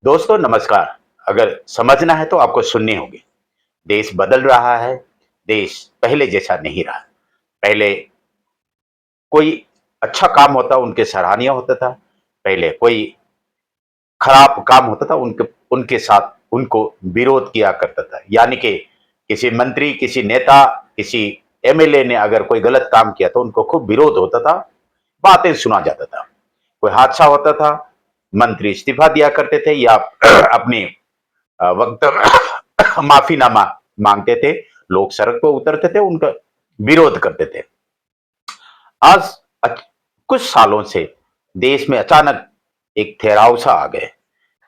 दोस्तों नमस्कार। अगर समझना है तो आपको सुननी होगी। देश बदल रहा है। देश पहले जैसा नहीं रहा। पहले कोई अच्छा काम होता उनके सराहनीय होता था। पहले कोई खराब काम होता था उनके उनके साथ उनको विरोध किया करता था। यानी कि किसी मंत्री, किसी नेता, किसी एमएलए ने अगर कोई गलत काम किया तो उनको खूब विरोध होता था, बातें सुना जाता था। कोई हादसा होता था, मंत्री इस्तीफा दिया करते थे या अपनी वक्त माफीनामा मांगते थे। लोग सड़क पर उतरते थे, उनका विरोध करते थे। आज कुछ सालों से देश में अचानक एक ठहराव सा आ गए।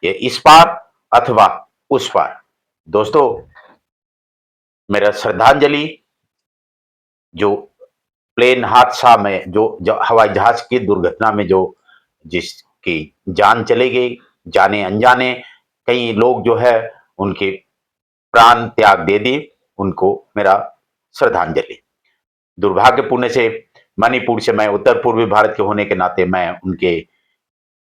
ये इस पार अथवा उस पार। दोस्तों, मेरा श्रद्धांजलि जो प्लेन हादसा में जो हवाई जहाज की दुर्घटना में जो जिसकी जान चली गई, जाने अनजाने कई लोग जो है उनके प्राण त्याग दे दी, उनको मेरा श्रद्धांजलि। दुर्भाग्यपूर्ण से मणिपुर से मैं उत्तर पूर्वी भारत के होने के नाते मैं उनके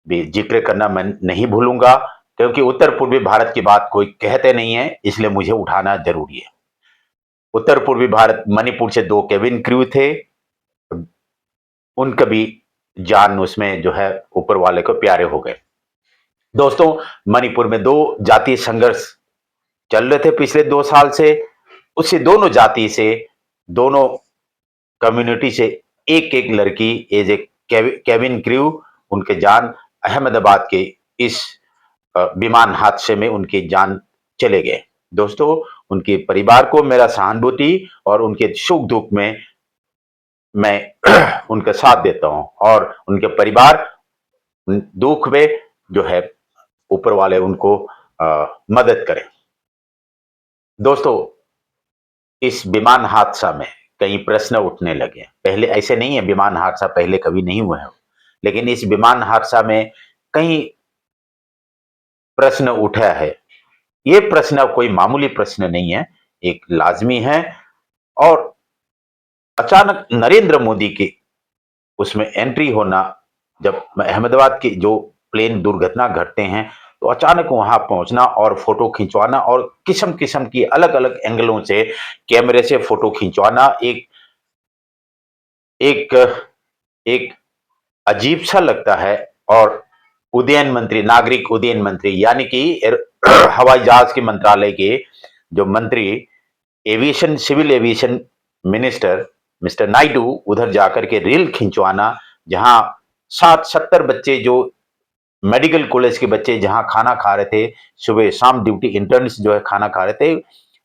भी जिक्र करना मैं नहीं भूलूंगा, क्योंकि उत्तर पूर्वी भारत की बात कोई कहते नहीं है, इसलिए मुझे उठाना जरूरी है। उत्तर पूर्वी भारत मणिपुर से दो केबिन क्रू थे, उनका भी जान उसमें जो है ऊपर वाले को प्यारे हो गए। दोस्तों, मणिपुर में दो जातीय संघर्ष चल रहे थे पिछले 2 साल से। उसी दोनों जाति से, दोनों कम्युनिटी से एक एक लड़की एज ए केबिन क्रू, उनके जान अहमदाबाद के इस विमान हादसे में उनकी जान चले गए। दोस्तों, उनके परिवार को मेरा सहानुभूति और उनके सुख दुख में मैं उनका साथ देता हूं और उनके परिवार दुख में जो है ऊपर वाले उनको मदद करें। दोस्तों, इस विमान हादसा में कई प्रश्न उठने लगे। पहले ऐसे नहीं है, विमान हादसा पहले कभी नहीं हुआ है, लेकिन इस विमान हादसा में कई प्रश्न उठा है। ये प्रश्न कोई मामूली प्रश्न नहीं है, एक लाजमी है। और अचानक नरेंद्र मोदी की उसमें एंट्री होना, जब अहमदाबाद की जो प्लेन दुर्घटना घटते हैं तो अचानक वहां पहुंचना और फोटो खिंचवाना और किस्म किस्म की अलग अलग एंगलों से कैमरे से फोटो खिंचवाना एक एक एक अजीब सा लगता है। और उड्डयन मंत्री, नागरिक उड्डयन मंत्री यानी कि हवाई जहाज के मंत्रालय के जो मंत्री, aviation civil aviation minister mister Naidu उधर जाकर के रील खिंचवाना, जहां 60-70 बच्चे जो मेडिकल कॉलेज के बच्चे जहां खाना खा रहे थे, सुबह शाम ड्यूटी इंटर्न्स जो है खाना खा रहे थे,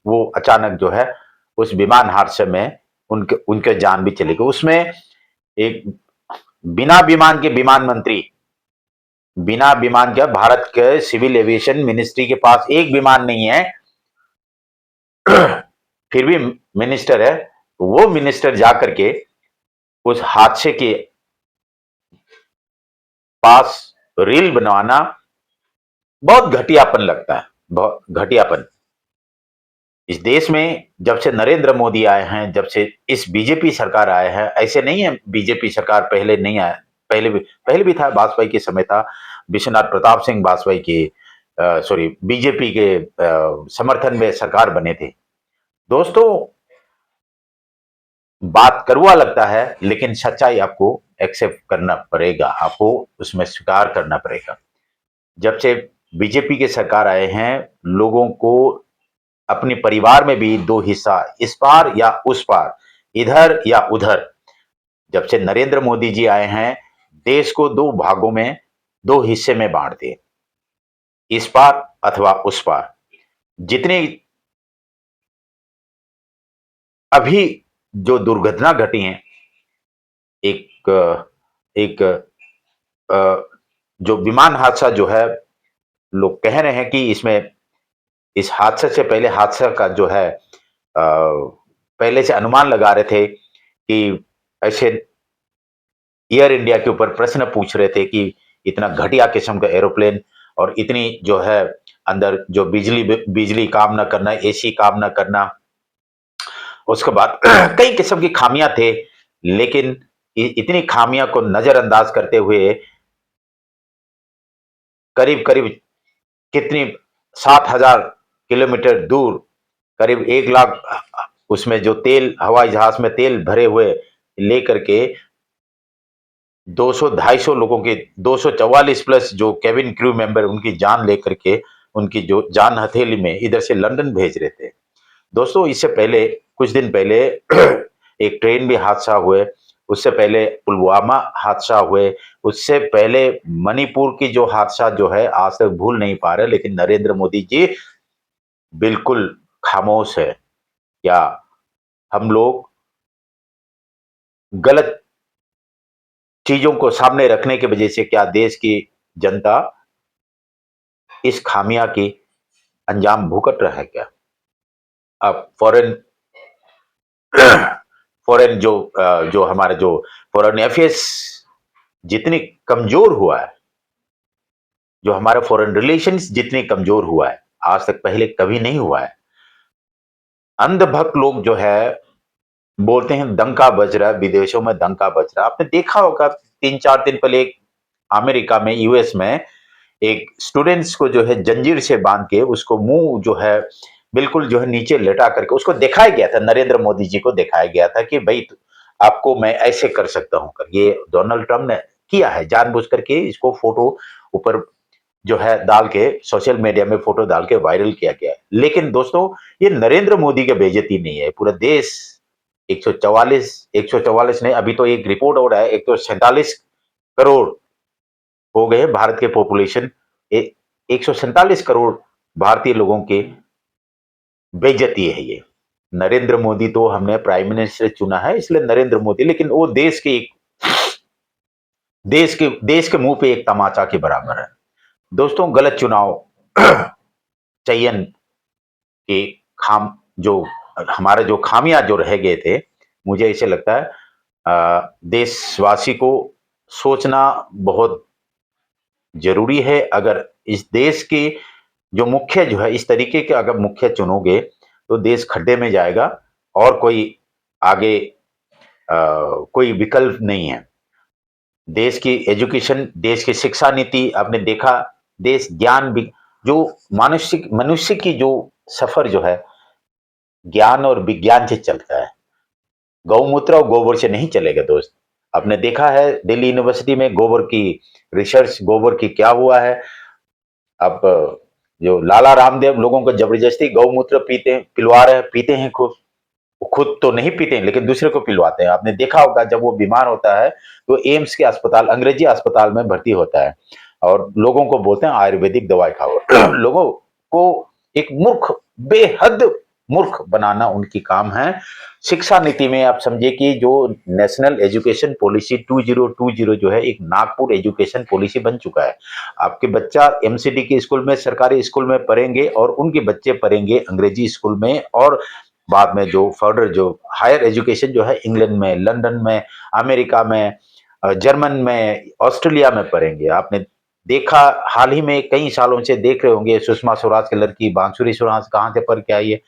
वो अचानक जो है उस विमान हादसे में उनके उनके जान भी चली गई। उसमें एक बिना विमान के विमान मंत्री, बिना विमान के भारत के सिविल एविएशन मिनिस्ट्री के पास एक विमान नहीं है, फिर भी मिनिस्टर है। वो मिनिस्टर जाकर के उस हादसे के पास रील बनवाना बहुत घटियापन लगता है, बहुत घटियापन। इस देश में जब से नरेंद्र मोदी आए हैं, जब से इस बीजेपी सरकार आए हैं, ऐसे नहीं है बीजेपी सरकार पहले नहीं आया, पहले भी था, वाजपेयी के समय था, विश्वनाथ प्रताप सिंह वाजपेयी के सॉरी बीजेपी के समर्थन में सरकार बने थे। दोस्तों, बात कड़वा लगता है, लेकिन सच्चाई आपको एक्सेप्ट करना पड़ेगा, आपको उसमें स्वीकार करना पड़ेगा। जब से बीजेपी के सरकार आए हैं, लोगों को अपने परिवार में भी दो हिस्सा, इस पार या उस पार, इधर या उधर। जब से नरेंद्र मोदी जी आए हैं, देश को दो भागों में, दो हिस्से में बांट दिए, इस पार अथवा उस पार। जितनी अभी जो दुर्घटना घटी है, एक एक जो विमान हादसा जो है, लोग कह रहे हैं कि इसमें इस हादसे से पहले हादसा का जो है पहले से अनुमान लगा रहे थे कि ऐसे एयर इंडिया के ऊपर प्रश्न पूछ रहे थे कि इतना घटिया किस्म का एरोप्लेन और इतनी जो है अंदर जो बिजली बिजली काम ना करना, एसी काम ना करना, उसके बाद कई किस्म की खामियां थे। लेकिन इतनी खामियां को नजरअंदाज करते हुए करीब करीब कितनी 7,000 किलोमीटर दूर करीब 1 लाख उसमें जो तेल हवाई जहाज में तेल भरे हुए लेकर के 200-250 लोगों के 244 प्लस जो केबिन क्रू मेंबर उनकी जान लेकर के उनकी जो जान हथेली में इधर से लंदन भेज रहे थे। दोस्तों इससे पहले कुछ दिन पहले एक ट्रेन भी हादसा हुए, उससे पहले पुलवामा हादसा हुए, उससे पहले मणिपुर की जो हादसा जो है आज तक भूल नहीं पा रहे, लेकिन नरेंद्र मोदी जी बिल्कुल खामोश है। क्या हम लोग गलत चीजों को सामने रखने की वजह से क्या देश की जनता इस खामिया की अंजाम भुगत रहा है क्या? अब फॉरेन जो हमारे जो फॉरेन अफेयर्स जितनी कमजोर हुआ है, जो हमारे फॉरेन रिलेशंस जितने कमजोर हुआ है, आज तक पहले कभी नहीं हुआ है। अंधभक्त लोग जो है बोलते हैं डंका बज रहा है, विदेशों में डंका बज रहा है। आपने देखा होगा 3-4 दिन पहले अमेरिका में, यूएस में एक स्टूडेंट्स को जो है जंजीर से बांध के उसको मुंह जो है बिल्कुल जो है नीचे लेटा करके उसको दिखाया गया था, नरेंद्र मोदी जी को दिखाया गया था कि भाई आपको मैं ऐसे कर सकता हूं कर। ये डोनाल्ड ट्रंप ने किया है जानबूझ करके, इसको फोटो ऊपर जो है डाल के सोशल मीडिया में फोटो डाल के वायरल किया गया है। लेकिन दोस्तों ये नरेंद्र मोदी की बेइज्जती नहीं है, पूरा देश 144 नहीं, अभी तो एक रिपोर्ट हो रहा है 147 करोड़ हो गए भारत के पॉपुलेशन। 147 करोड़ भारतीय लोगों की बेइज्जती है ये। नरेंद्र मोदी तो हमने प्राइम मिनिस्टर चुना है इसलिए नरेंद्र मोदी, लेकिन वो देश के मुंह पे एक तमाचा के बराबर है। दोस्तों गलत चुनाव चयन के खाम जो हमारे जो खामियां जो रह गए थे, मुझे ऐसे लगता है देशवासी को सोचना बहुत जरूरी है। अगर इस देश के जो मुख्य जो है इस तरीके के अगर मुख्य चुनोगे तो देश खड्डे में जाएगा और कोई आगे कोई विकल्प नहीं है। देश की एजुकेशन, देश की शिक्षा नीति आपने देखा, देश ज्ञान जो मनुष्य की जो सफर जो है ज्ञान और विज्ञान से चलता है, गौमूत्र और गोबर से नहीं चलेगा दोस्त। आपने देखा है दिल्ली यूनिवर्सिटी में गोबर की रिसर्च, गोबर की क्या हुआ है। अब जो लाला रामदेव लोगों को जबरदस्ती गौमूत्र पिलवा रहे हैं, पीते हैं खूब, खुद तो नहीं पीते हैं लेकिन दूसरे को पिलवाते हैं। आपने देखा होगा जब वो बीमार होता है तो एम्स के अस्पताल, अंग्रेजी अस्पताल में भर्ती होता है और लोगों को बोलते हैं आयुर्वेदिक दवाई खाओ। लोगों को एक बेहद मूर्ख बनाना उनकी काम है। शिक्षा नीति में आप समझिए कि जो नेशनल एजुकेशन पॉलिसी 2020 जो है एक नागपुर एजुकेशन पॉलिसी बन चुका है। आपके बच्चा एमसीडी के स्कूल में, सरकारी स्कूल में पढ़ेंगे और उनके बच्चे पढ़ेंगे अंग्रेजी स्कूल में, और बाद में जो फर्दर जो हायर एजुकेशन जो है इंग्लैंड में, लंदन में, अमेरिका में, जर्मन में, ऑस्ट्रेलिया में पढ़ेंगे। आपने देखा हाल ही में कई सालों से देख रहे होंगे सुषमा स्वराज की लड़की बांसुरी स्वराज कहां से पढ़ के आई है,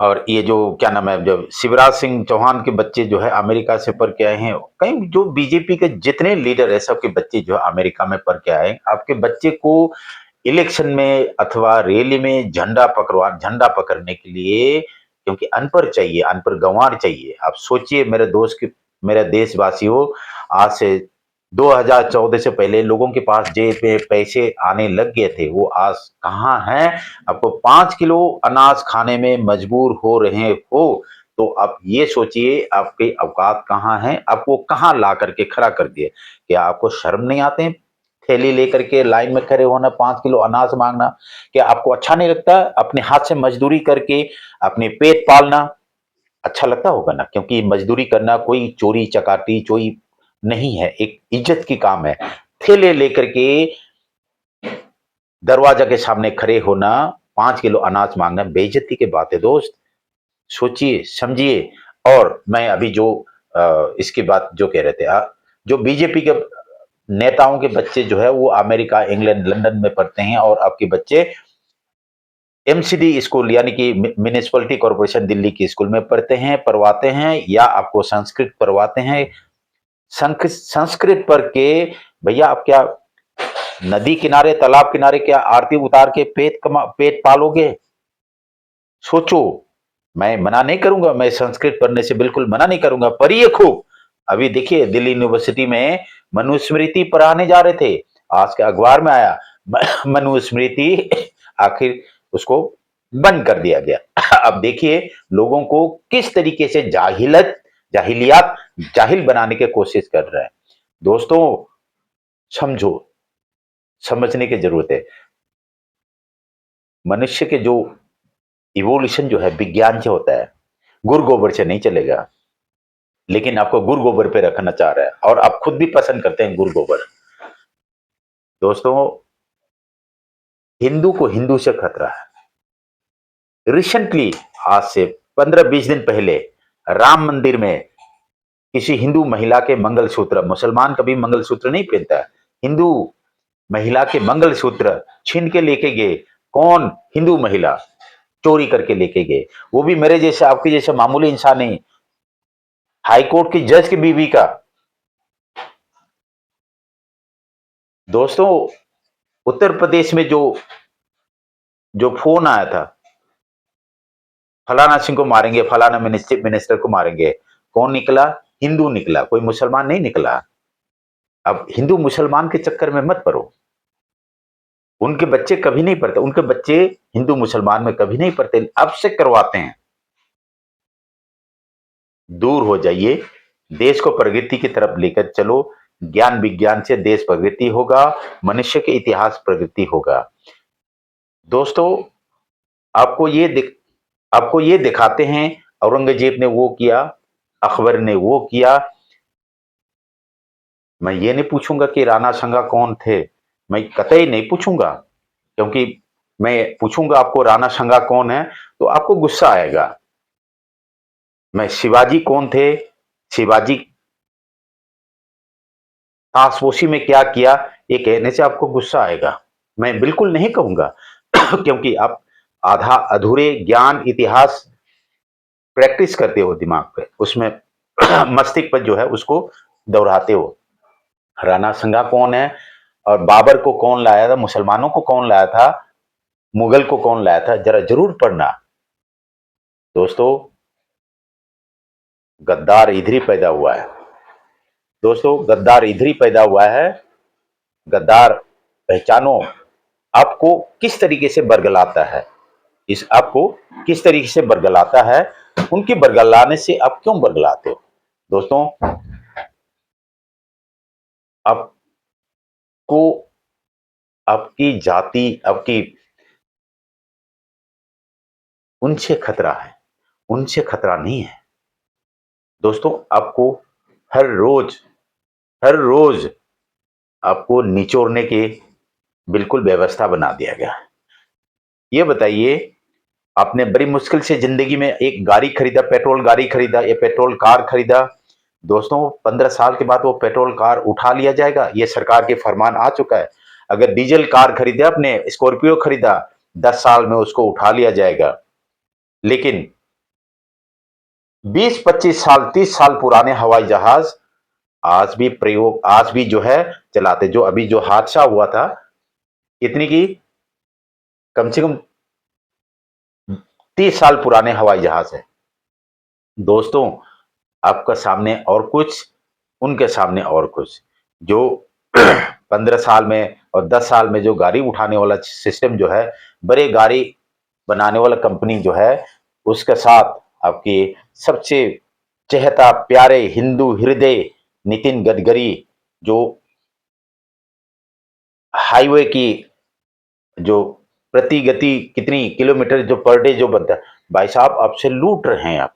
और ये जो क्या नाम है जो शिवराज सिंह चौहान के बच्चे जो है अमेरिका से पढ़ के आए हैं। कई जो बीजेपी के जितने लीडर है सबके बच्चे जो है अमेरिका में पढ़ के आए। आपके बच्चे को इलेक्शन में अथवा रैली में झंडा पकड़ने के लिए, क्योंकि अनपढ़ चाहिए, अनपढ़ गंवार चाहिए। आप सोचिए मेरे देशवासियों, आज से 2014 से पहले लोगों के पास जेब में पैसे आने लग गए थे, वो आज कहाँ हैं? आपको 5 किलो अनाज खाने में मजबूर हो रहे हो तो आप ये सोचिए आपकी औकात कहाँ है, आपको कहाँ ला करके खड़ा कर दिए। क्या आपको शर्म नहीं आते थैली लेकर के लाइन में खड़े होना, 5 किलो अनाज मांगना? क्या आपको अच्छा नहीं लगता अपने हाथ से मजदूरी करके अपने पेट पालना? अच्छा लगता होगा ना, क्योंकि मजदूरी करना कोई चोरी चकाटी चोरी नहीं है, एक इज्जत की काम है। थैले लेकर के दरवाजा के सामने खड़े होना, 5 किलो अनाज मांगना बेइज्जती की बात है दोस्त। सोचिए समझिए। और मैं अभी जो इसकी बात जो कह रहे थे, जो बीजेपी के नेताओं के बच्चे जो है वो अमेरिका, इंग्लैंड, लंदन में पढ़ते हैं और आपके बच्चे एमसीडी स्कूल यानी कि म्युनिसिपैलिटी कॉर्पोरेशन दिल्ली की स्कूल में पढ़वाते हैं, या आपको संस्कृत पढ़वाते हैं। संस्कृत पढ़ के भैया आप क्या नदी किनारे, तालाब किनारे क्या आरती उतार के पेट पालोगे? सोचो। मैं मना नहीं करूंगा, मैं संस्कृत पढ़ने से बिल्कुल मना नहीं करूंगा, पढ़िए खूब। अभी देखिए दिल्ली यूनिवर्सिटी में मनुस्मृति पढ़ाने जा रहे थे, आज के अखबार में आया मनुस्मृति आखिर उसको बंद कर दिया गया। अब देखिए लोगों को किस तरीके से जाहिलियात जाहिल बनाने की कोशिश कर रहे हैं। दोस्तों समझो, समझने की जरूरत है। मनुष्य के जो इवोल्यूशन जो है, विज्ञान से होता है, गुरु गोबर से नहीं चलेगा। लेकिन आपको गुरु गोबर पे रखना चाह रहा है और आप खुद भी पसंद करते हैं गुरु गोबर। दोस्तों हिंदू को हिंदू से खतरा है। रिसेंटली आज से 15-20 दिन पहले राम मंदिर में किसी हिंदू महिला के मंगलसूत्र, मुसलमान कभी मंगलसूत्र नहीं पहनता, हिंदू महिला के मंगलसूत्र छीन के लेके गए। कौन? हिंदू महिला चोरी करके लेके गए, वो भी मेरे जैसे आपके जैसे मामूली इंसान नहीं, हाईकोर्ट की जज की बीवी का। दोस्तों उत्तर प्रदेश में जो जो फोन आया था, फलाना सिंह को मारेंगे, फलाना मिनिस्टर को मारेंगे, कौन निकला? हिंदू निकला, कोई मुसलमान नहीं निकला। अब हिंदू मुसलमान के चक्कर में मत पड़ो, उनके बच्चे कभी नहीं पढ़ते, उनके बच्चे हिंदू मुसलमान में कभी नहीं पढ़ते, अब से करवाते हैं। दूर हो जाइए, देश को प्रगति की तरफ लेकर चलो। ज्ञान विज्ञान से देश प्रगति होगा, मनुष्य के इतिहास प्रगति होगा। दोस्तों आपको ये दिखाते हैं औरंगजेब ने वो किया, अकबर ने वो किया। मैं ये नहीं पूछूंगा कि राणा संगा कौन थे, मैं कतई नहीं पूछूंगा, क्योंकि मैं पूछूंगा आपको राणा संगा कौन है तो आपको गुस्सा आएगा। मैं शिवाजी कौन थे, शिवाजी तासपोशी में क्या किया, ये कहने से आपको गुस्सा आएगा। मैं बिल्कुल नहीं कहूंगा क्योंकि आप आधा अधूरे ज्ञान इतिहास प्रैक्टिस करते हो दिमाग पे, उसमें मस्तिष्क पर जो है उसको दोहराते हो। राणा संगा कौन है और बाबर को कौन लाया था, मुसलमानों को कौन लाया था, मुगल को कौन लाया था, जरा जरूर पढ़ना। दोस्तों गद्दार इधर ही पैदा हुआ है, दोस्तों गद्दार इधर ही पैदा हुआ है। गद्दार पहचानो, आपको किस तरीके से बरगलाता है, इस आपको किस तरीके से बरगलाता है, उनके बरगलाने से आप क्यों बरगलाते हो? दोस्तों आपको आपकी जाति, आपकी उनसे खतरा है, उनसे खतरा नहीं है। दोस्तों आपको हर रोज आपको निचोड़ने की बिल्कुल व्यवस्था बना दिया गया है। ये बताइए, आपने बड़ी मुश्किल से जिंदगी में एक गाड़ी खरीदा, पेट्रोल गाड़ी खरीदा या पेट्रोल कार खरीदा। दोस्तों 15 साल के बाद वो पेट्रोल कार उठा लिया जाएगा, ये सरकार के फरमान आ चुका है। अगर डीजल कार खरीदा, आपने स्कॉर्पियो खरीदा, 10 साल में उसको उठा लिया जाएगा। लेकिन 20-25 साल 30 साल पुराने हवाई जहाज आज भी जो है चलाते। जो अभी जो हादसा हुआ था, इतनी की कम से कम 30 साल पुराने हवाई जहाज है। दोस्तों आपका सामने और कुछ, उनके सामने और कुछ। जो 15 साल में और 10 साल में जो गाड़ी उठाने वाला सिस्टम जो है, बड़े गाड़ी बनाने वाला कंपनी जो है, उसके साथ आपकी सबसे चहेता प्यारे हिंदू हृदय नितिन गडकरी, जो हाईवे की जो प्रति गति कितनी किलोमीटर जो पर डे जो बनता है, भाई साहब आपसे लूट रहे हैं आप।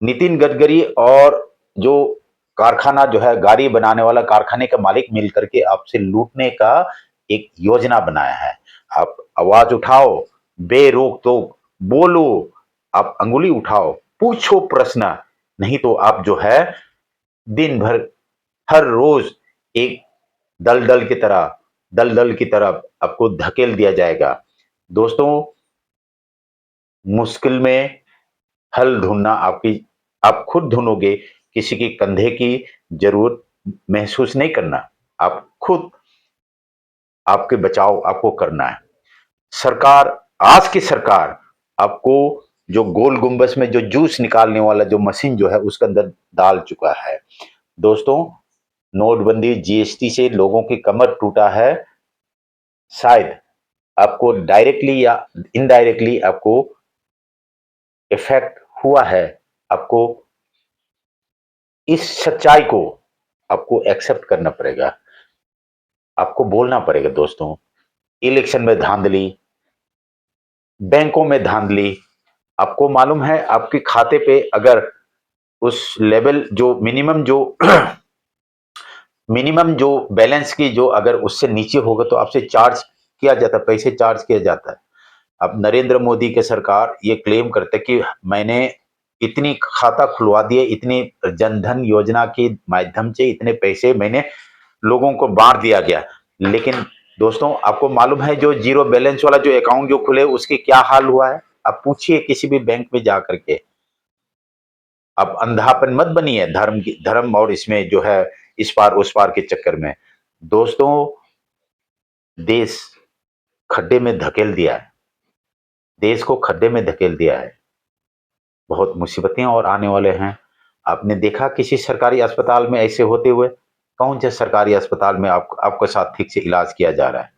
नितिन गडकरी और जो कारखाना जो है, गाड़ी बनाने वाला कारखाने का मालिक मिलकर के आपसे लूटने का एक योजना बनाया है। आप आवाज उठाओ, बेरोक टोक बोलो, आप अंगुली उठाओ, पूछो प्रश्न, नहीं तो आप जो है दिन भर हर रोज एक दल दल की तरह आपको धकेल दिया जाएगा। दोस्तों मुश्किल में हल ढूंढना आपकी, आप खुद ढूंढोगे, किसी के कंधे की जरूरत महसूस नहीं करना, आप खुद आपके बचाव आपको करना है। सरकार, आज की सरकार आपको जो गोल गुंबज में जो जूस निकालने वाला जो मशीन जो है उसके अंदर डाल चुका है। दोस्तों, नोटबंदी, जीएसटी से लोगों की कमर टूटा है। शायद आपको डायरेक्टली या इनडायरेक्टली आपको इफेक्ट हुआ है। आपको इस सच्चाई को आपको एक्सेप्ट करना पड़ेगा, आपको बोलना पड़ेगा। दोस्तों, इलेक्शन में धांधली, बैंकों में धांधली, आपको मालूम है आपके खाते पे अगर उस लेवल जो मिनिमम जो बैलेंस की जो अगर उससे नीचे होगा तो आपसे चार्ज किया जाता है, पैसे चार्ज किया जाता है। अब नरेंद्र मोदी के सरकार ये क्लेम करते कि मैंने इतनी खाता खुलवा दिए, इतनी जनधन योजना के माध्यम से इतने पैसे मैंने लोगों को बांट दिया गया। लेकिन दोस्तों, आपको मालूम है जो जीरो बैलेंस वाला जो अकाउंट जो खुले उसके क्या हाल हुआ है? आप पूछिए किसी भी बैंक में जाकर के। अब अंधापन मत बनिए धर्म और इसमें जो है इस पार उस पार के चक्कर में। दोस्तों, देश खड्डे में धकेल दिया है, देश को खड्डे में धकेल दिया है। बहुत मुसीबतें और आने वाले हैं। आपने देखा किसी सरकारी अस्पताल में ऐसे होते हुए? कौन से सरकारी अस्पताल में आपके साथ ठीक से इलाज किया जा रहा है?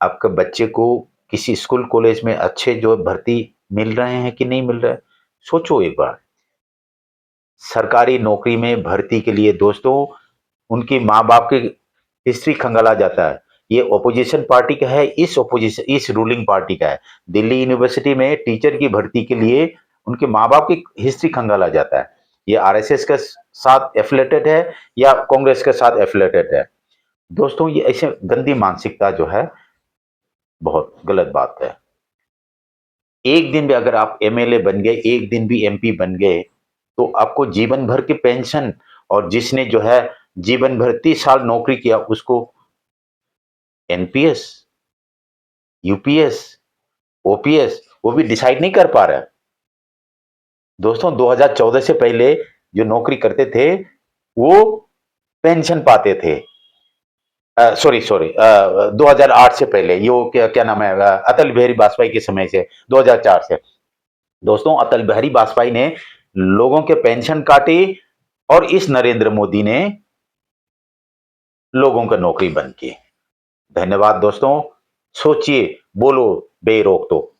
आपके बच्चे को किसी स्कूल कॉलेज में अच्छे जो भर्ती मिल रहे हैं कि नहीं मिल रहे? सोचो एक बार। सरकारी नौकरी में भर्ती के लिए दोस्तों उनके माँ बाप की हिस्ट्री खंगाला जाता है। ये ऑपोजिशन पार्टी का है, इस रूलिंग पार्टी का है। दिल्ली यूनिवर्सिटी में टीचर की भर्ती के लिए उनके माँ बाप की हिस्ट्री खंगाला जाता है। ये आरएसएस के साथ एफिलेटेड है या कांग्रेस के साथ एफिलेटेड है? दोस्तों, ये ऐसे गंदी मानसिकता जो है बहुत गलत बात है। एक दिन भी अगर आप एमएलए बन गए, एक दिन भी एमपी बन गए तो आपको जीवन भर की पेंशन, और जिसने जो है जीवन भर 30 साल नौकरी किया उसको एनपीएस, यूपीएस, ओपीएस वो भी डिसाइड नहीं कर पा रहा है। दोस्तों, 2014 से पहले जो नौकरी करते थे वो पेंशन पाते थे। सॉरी सॉरी 2008 से पहले, ये क्या क्या नाम है, अटल बिहारी वाजपेयी के समय से 2004 से। दोस्तों, अटल बिहारी वाजपेयी ने लोगों के पेंशन काटी और इस नरेंद्र मोदी ने लोगों का नौकरी बंद की। धन्यवाद दोस्तों। सोचिए, बोलो बेरोक तो।